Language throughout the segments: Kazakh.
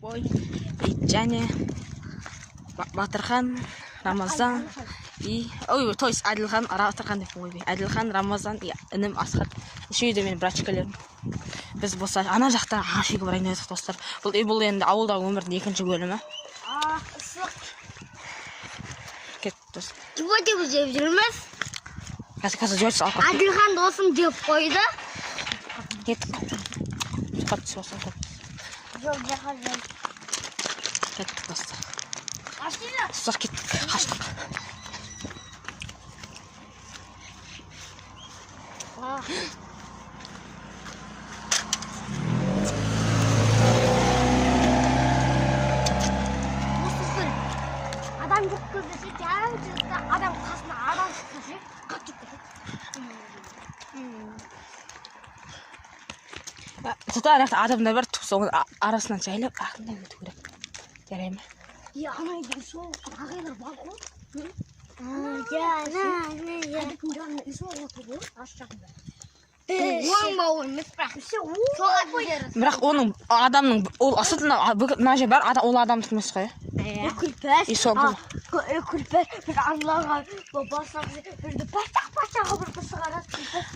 Ой, және Батырхан, Рамазан ой, то есть Әділхан, Батырхан деп қойды. Әділхан, Рамазан, інім Асхат. Үшеуі де менің братчикалерім. Біз болса ана жақта ағаш үйге барайын дедік достар. Бұл енді ауылдағы өмірдің екінші бөлімі. Кеттік достар. Чего деп жүрміз? Қазір жойсы алып. Әділхан досым деп қойды. Кеттік. Сұхат түсіп осылай. Жоқ, жақа жоқ. Кеттік достар. Ашты. Достар кеттік. Қаштық. Адам жоқ көбесі кәуі адам қасына адам шыққысы қатып Тұта адамдар бар, соның арасынан жайлап ақындай өту керек. Жарай ма? Ана үйден сол ағайлар бар ғой. Әдіктің жанына үй сол отыр ғой, аш жағында. Оның бауы емес, бірақ оның адамның ол асылында мына жер бар, ол адамдық емес қой. Күлпәс. Күлпәс. Бір арлаға басақ бірді пачақ-пачаға бір қысығарады күлпәс.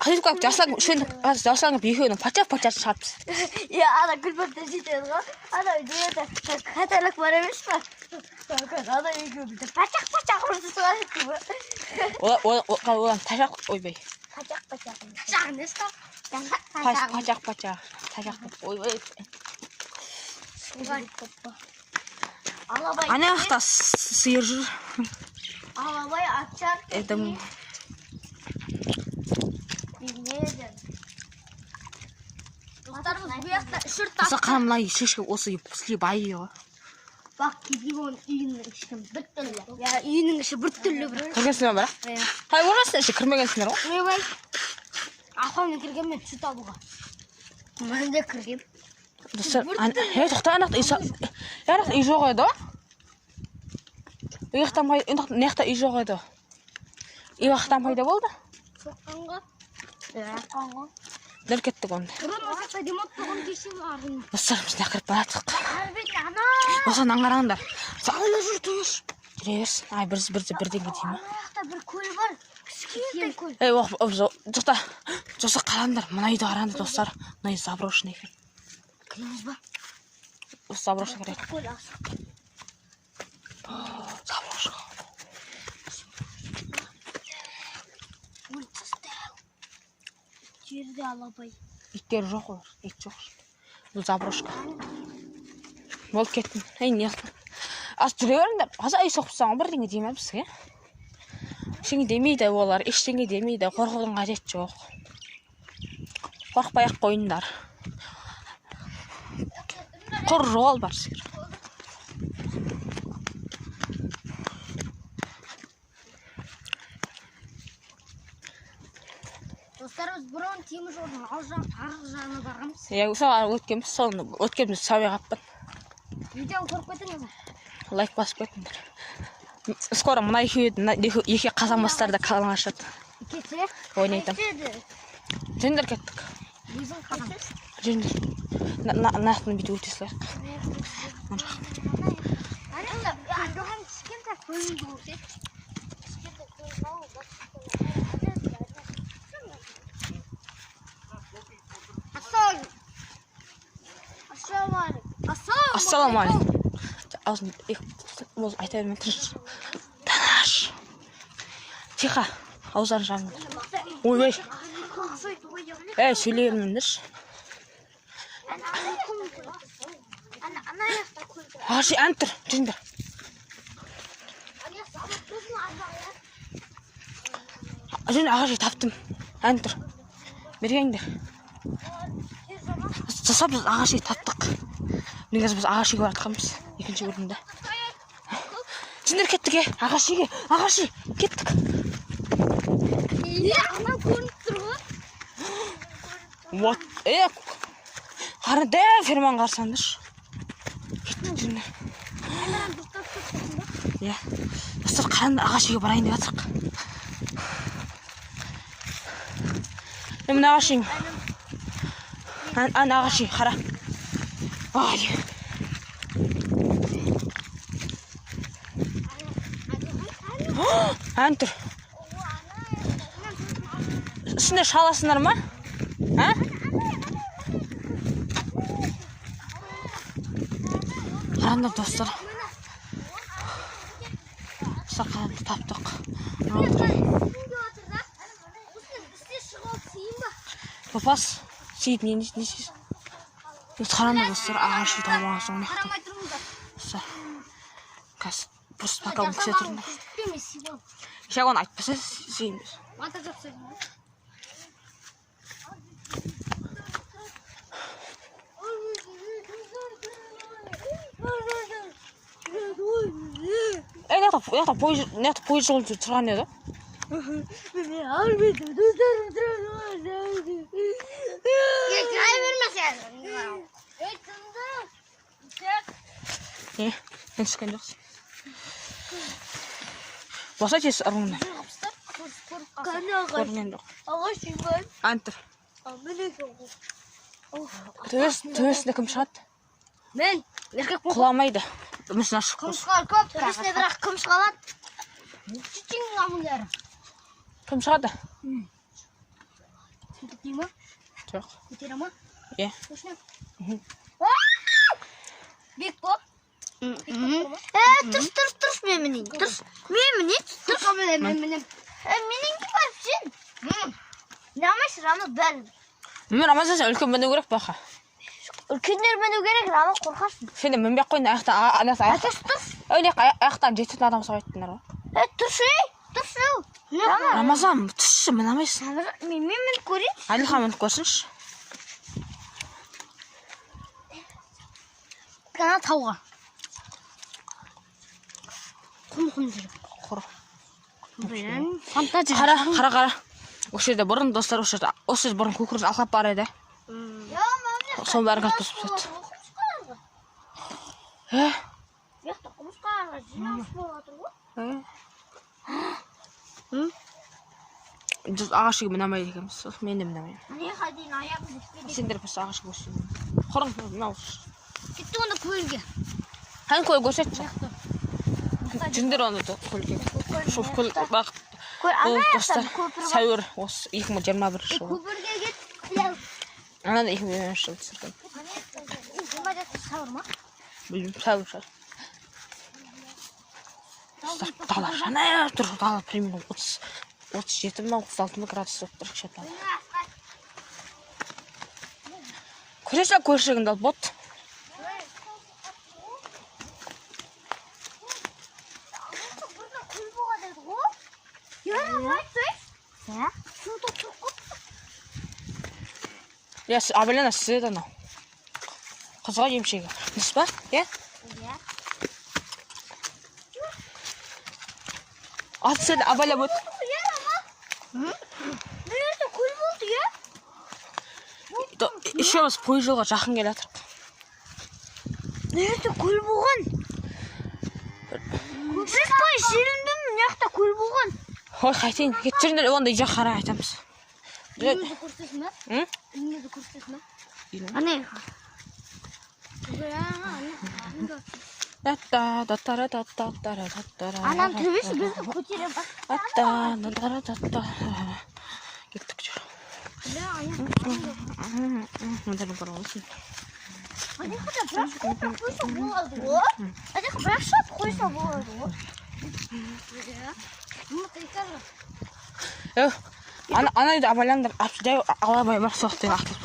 Қайдық жасаңып екеуінің пачақ-пачақ шығарыпсыз. Ана күлпәсті жетеді ғой. Ана үйде қатарлық бар емес па? Ана екеуі бірді пачақ-пачақ бірді шығарады. Одан тажақ, ойбай. Пачақ-пачақ. Пачақ емес та? Пачақ-пачақ. Ойбай. Ана жақта сиыр жүр. Алабай атшар. Едім. Білмеді. Достарымыз бұл яқта үшір тап. Осы қанымлай шешке осы бізге байы ғой. Бақ кейде оның үйінің іші бір түрлі. Үйінің іші бір түрлі бір. Кіргенсіңер бара? Қай орасың іші кірмегенсіңер ғой? Ойбай. Ақаумен кірген мен сүт алуға. Мен де кіргем. Достар, тоқта анақта үй жоқ еді ғой? Неқта үй жоқ еді? Үй уақыттан пайда болды? Соққанға. Соққанға. Дәл кеттік оны. Бұрын осақта демат тұғын кешен арын. Достар, біз не қырып барадық. Әрбет ана. Осыған аңғараңдар. Сағылы жүр тұңыз. Жүре берсін. Ай, бірден кетейін. Ана жақта бір көл бар. Кішкентай көл. Жоқта қараңдар. Мұна үйді қараңдар достар. Мұна үй заброшенный екен. Кіреміз ба? Осы заброшен керек. Көл асық. Заброшен. Жерде алабай. Иттер жоқ олар. Ит жоқ. Бұл заброшка. Болып кеттім. Неғылды. Аз жүре беріңдер. Аза үй соқпысаң бірдеңе деймін бізге. Ештеңе демейді олар. Ештеңе демейді. Қорқудың қажет жоқ. Қорқпай-ақ қойыңдар. Құр жол бар сіздер. Достарымыз бұрын темір жолдың арғы жағына барғанбыз. Өткенбіз, соны өткенбіз сәуе қаппын. Видеоны көріп кетіңіз. Лайк басып кетіңдер. Скоро мұна екі қазанбастарда қалың ашады. Кете? Ойнайтын. Жөндер кеттік. Жөндер. Нақтын бүйті өтесілер. Андоған кішкентай көлінді өте. Кішкентай көлінді ауылда. Ассаламалейкум. Айта бермен тұршы. Танаш. Тихо. Аузарын жағыңдар. Ойбай. Сөйлей бермеңдерші. Ағаши, ән тұр. Жүріңдер. Жүріңдер, ағаши таптым. Ән тұр. Бергеңдер. Жасап біз ағаши таптық. Негіз біз ағашиге баратқанбыз. Екінші көрдімді. Жүріңдер кеттік, ағашиге. Ағаши, кеттік. Ана көрініп тұр ғой. Қарын дәу ферман қарсандыр. Кеттік жүріңдер. Достар, қараңдар ағашиге барайын деп жатырық. Мына ағашиң. Ана ағаши, қара. Ай. Антур. Үстіне шаласындар ма? А? Қараңдар достар. Сақанды таптық. Папас, сейт не істейсіз? Қараңдар достар, ағаш үй табуға соң мақтым. Қазір бұрыс бақауын кісе тұрыңдар. Шақ оны айтпаса сейміз. Яқта пойыз жол тұрған еді? Мен түскен жоқсың. Баса тез ұрыңдар. Көрген жоқ. Антыр. Төбесінде кім шығады? Мен. Құламайды. Үмісін ашық болсын. Төбесіне бірақ кім шығалады? Чичің ғамылдары. Кім шығады? Сөйтіп ма? Жоқ. Көтері ма? Е. Бек бұл? Тұрс, мен мінейін. Мен мінейін. Тұрс. Мен мінейін. Менің де барып сен. Не алмайсың, Рама бәрі. Мен Рамазан үлкен міну керек бақа. Үлкендер міну керек, Рама қорқасың. Сен де мінбек қойын аяқтан жететін адам сабайттыңдар ғой. Тұрс. Рамазан, түсші мін алмайсың. Мен мініп көрейін. Әлихан мініп көрсінші. Қана тауға. Құм жүріп. Құр. Фантазия. Қара. Осы жерде бұрын достар, осы жерде бұрын көкіріз алқап бар еді. Соның бәрін қайтып түседі. Яқта құмысқаға жинаушы болатыр ғой. Ағаш үйге мінамайды екенбіз. Мен де мінамайым. Аяға дейін аяғым жетпейді. Сендер біз ағаш үйге өсіп. Құрың, мынау. Кетті оны көлге. Хан көл көрсетші. Жүндер оны көлге. Шоп көл бақ. Достар, сәуір 2021 жылы. Көпірге кет. Ана да 2021 жылы түсірген. Сәуір ма? Білмеймін, сәуір шығар. Достар, дала жана тұр. Дала примерно 37 ма 36 градус болып тұр кіші. Көрші көршігіңді алып бот. Я абайлана сізеді анау. Қызға емшегі. Нұс ба? Е? Аты сәді абайлап өт. Нерде көл болды, е? Еще біз пойыз жолға жақын келе жатырық. Нерде көл болған? Көпірпай желіндім, неқта көл болған? Ой, қайтайын. Кеттеріндер онда жақ қара айтамыз. Үйіңізді көрсетесің бе? Үйіңізді көрсетесің бе? Ане. Анам төбесі бізді көтере бақ. Кеттік жүр. Анеқада бірақ шап қойса болады ғой. Анеқа бірақ шап қойса болады ғой. Ана үйді абайландар, жай алабай бар соқтың ақтып.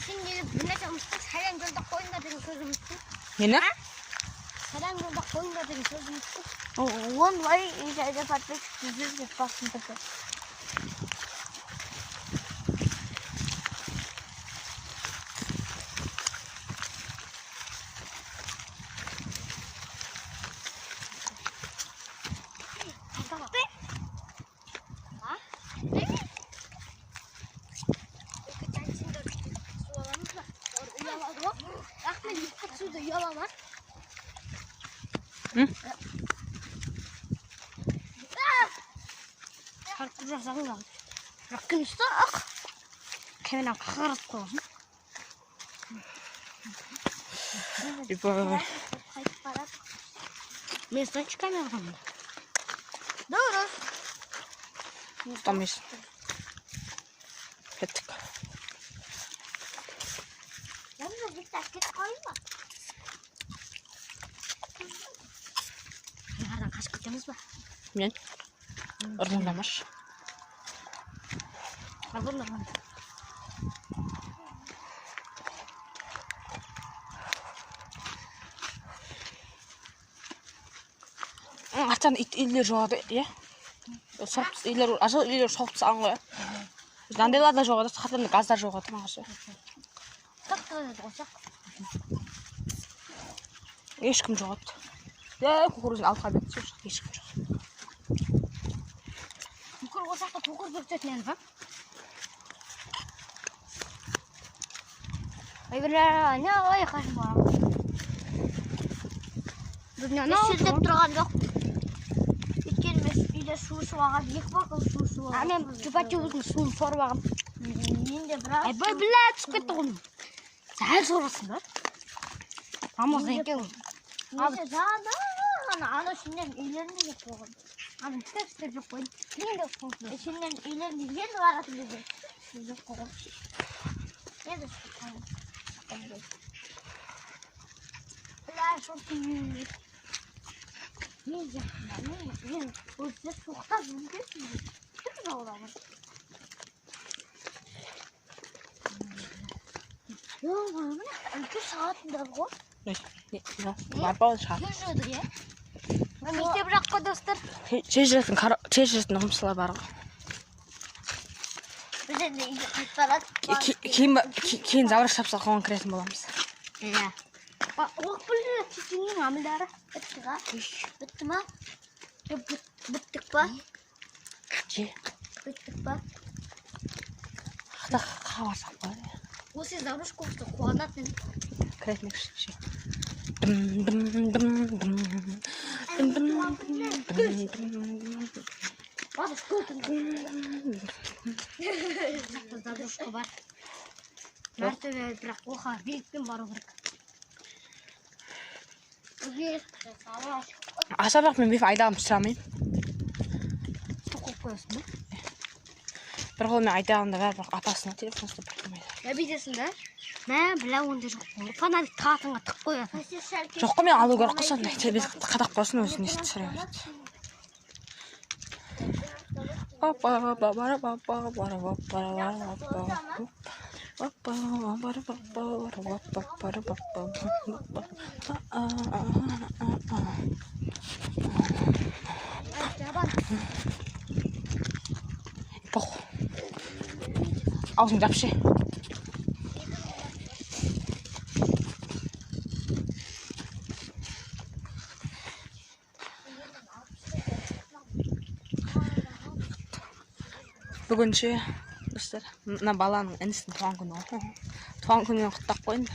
Сен келіп білмәсен ұмыстың сәлем жолда қойыңдар деген сөз ұмыстың. Нені? Сәлем жолда қойыңдар деген сөз ұмыстың. Он бай жайда подписчик жүзге басын тұрды. Harus kerja sama. Rakin stok. камера қағарып қойған. 이거 Қайтып барады. Мен сонша камера қоймын. Дұрыс. tamız. Kettik. Yanına bir dakika koyma. Yardan kaç kutumuz var? Men ұрынламаш. Hazırlanın. Ачаан илэр жоод яа. Совц илэр ашаа илэр совц ангой. Нанделада жоод хатан газар жоод маагаш. Тактаад гоцоо. Ешкім жоод. Яа кукурузын алхаа битсэн ешкім жоод. Кукур гоцоо кукур битсэн нэ ба. Айгнаа ой хашмаа. Шилдеп тұрған жоқ. Өйткені мен үйде су суағам, 2 бакал су суағам. Мен жұпа-жұбыздың суын сорып ағам. Мен де бірақ... Айбай білә түсіп кетті ғын. Сәл сорасың ба? Амаздан екен. Мен жаңада ана ішінен үйлеріне кеп қойған. Ана істеп жоқ қойын. Мен де қойын. Ішінен үйлеріне енді баратын деді. Жоқ қойған. Мен де қойын. Білә шоқын. Мен өзі соқтап жүргенсің. Кім жауырамын? Міне, үлкен сағатындар ғой. Барбал шат. Жүрді, е? Мектеп жаққа достар. Чежіретін ұмсылар бар ғой. Біз енді үйге қайтып барады. Кейін завраш шапса қоған кіретін боламыз. Иә. Оқ білді, чеченің амылдары. Бітті ға? Бітті ма? Біттік па? Же. Біттік па? Қата қабарсақ бар. Осы завраш көпті қуанатын. Кіретін екші. Бадыш көтін. Жақта заврашқа бар. Мәртөбе бірақ оқа билікпен бару керек. Асабақ мен бейф айдағым түсірамайым. Су қойып қойасың ба? Бір қолмен айдағында бәрі бірақ апасына телефон ұстап біркімейді. Бейдесің да? Мә, білә онда жоқ қой. Фонарик тағатыңа тық қоясың. Жоқ қой мен алу керек қойсын. Телевизор қадақ қойсын өзін есі түсіре береді. Аузын жапшы. Бүгін ше, достар, мына баланың інісін туған күні ғой. Туған күнінен құттап қойын.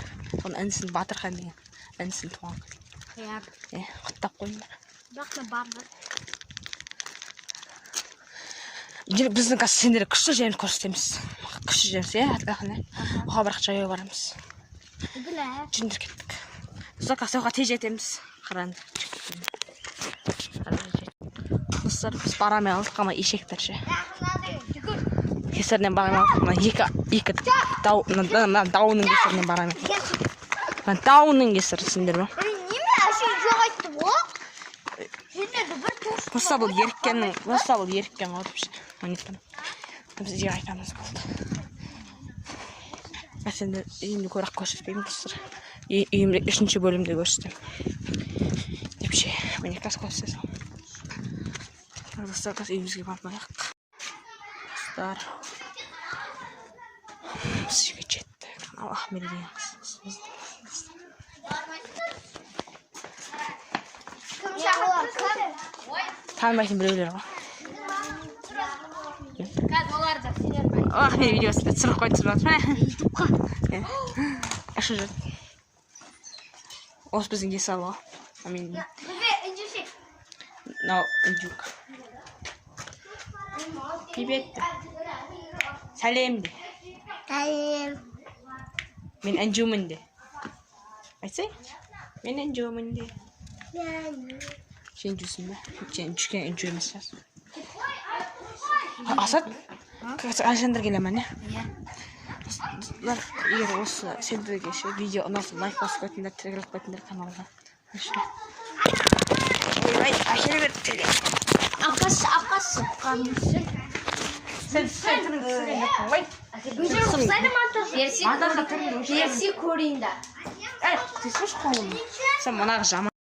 Оның інісін Батырхан деген інісін туған күні. Құттап қойын. Бірақ та барды. Біздің қазір сендері күшті жерін көрсетеміз. Күшті жеріміз, оға бірақ жайы барамыз. Білә. Жүндір кеттік. Достар, қазір оға тез жетеміз. Қаранды. Достар, біз барамай алдық, ама ешектер ше. Кесірінен барамай алдық. Екі дауының кесірінен барамай. Дауының кесірі сендер ме? Неме әшейін жоқ айтты ғой? Сендерді бір тош. Болса бұл еріккен ғой депші. Монеттен. Біз жер айтамыз болды. Мәселен, үйімді көрақ көрсетпеймін достар. Үйімді 3-ші бөлімде көрсетем. Депші, монекас көрсетесің. Достар, қазір үйімізге бармайық. Достар. Біз үйге жеттік. Аллах мерген қыз. Танымайтын біреулер ғой. Қазір оларды сенер бай. Аллах мен видеосында түсіріп қойып жатыр. Ютубқа. Ашы жүр. Осы біздің есал ғой. Бізбе үндюшек. Мынау үндюк. Привет. Сәлем де. Мен әнжумын де. Айтсай? Мен әнжумын де. Сен жүрсің бе? Сен жүрген әнжу емес шығарсың. Асат? Александр келемін, не? Иә. Егер осы сендерге видео ұнаса лайк басып қойтындар, тірегілік қойтындар каналға. Ой, әкеле беріп теле. Ақасы. Сен түрін түсірген жоқпын ғой. Перси көрейін да. Тесіш қолым. Сен мұнағы жаман.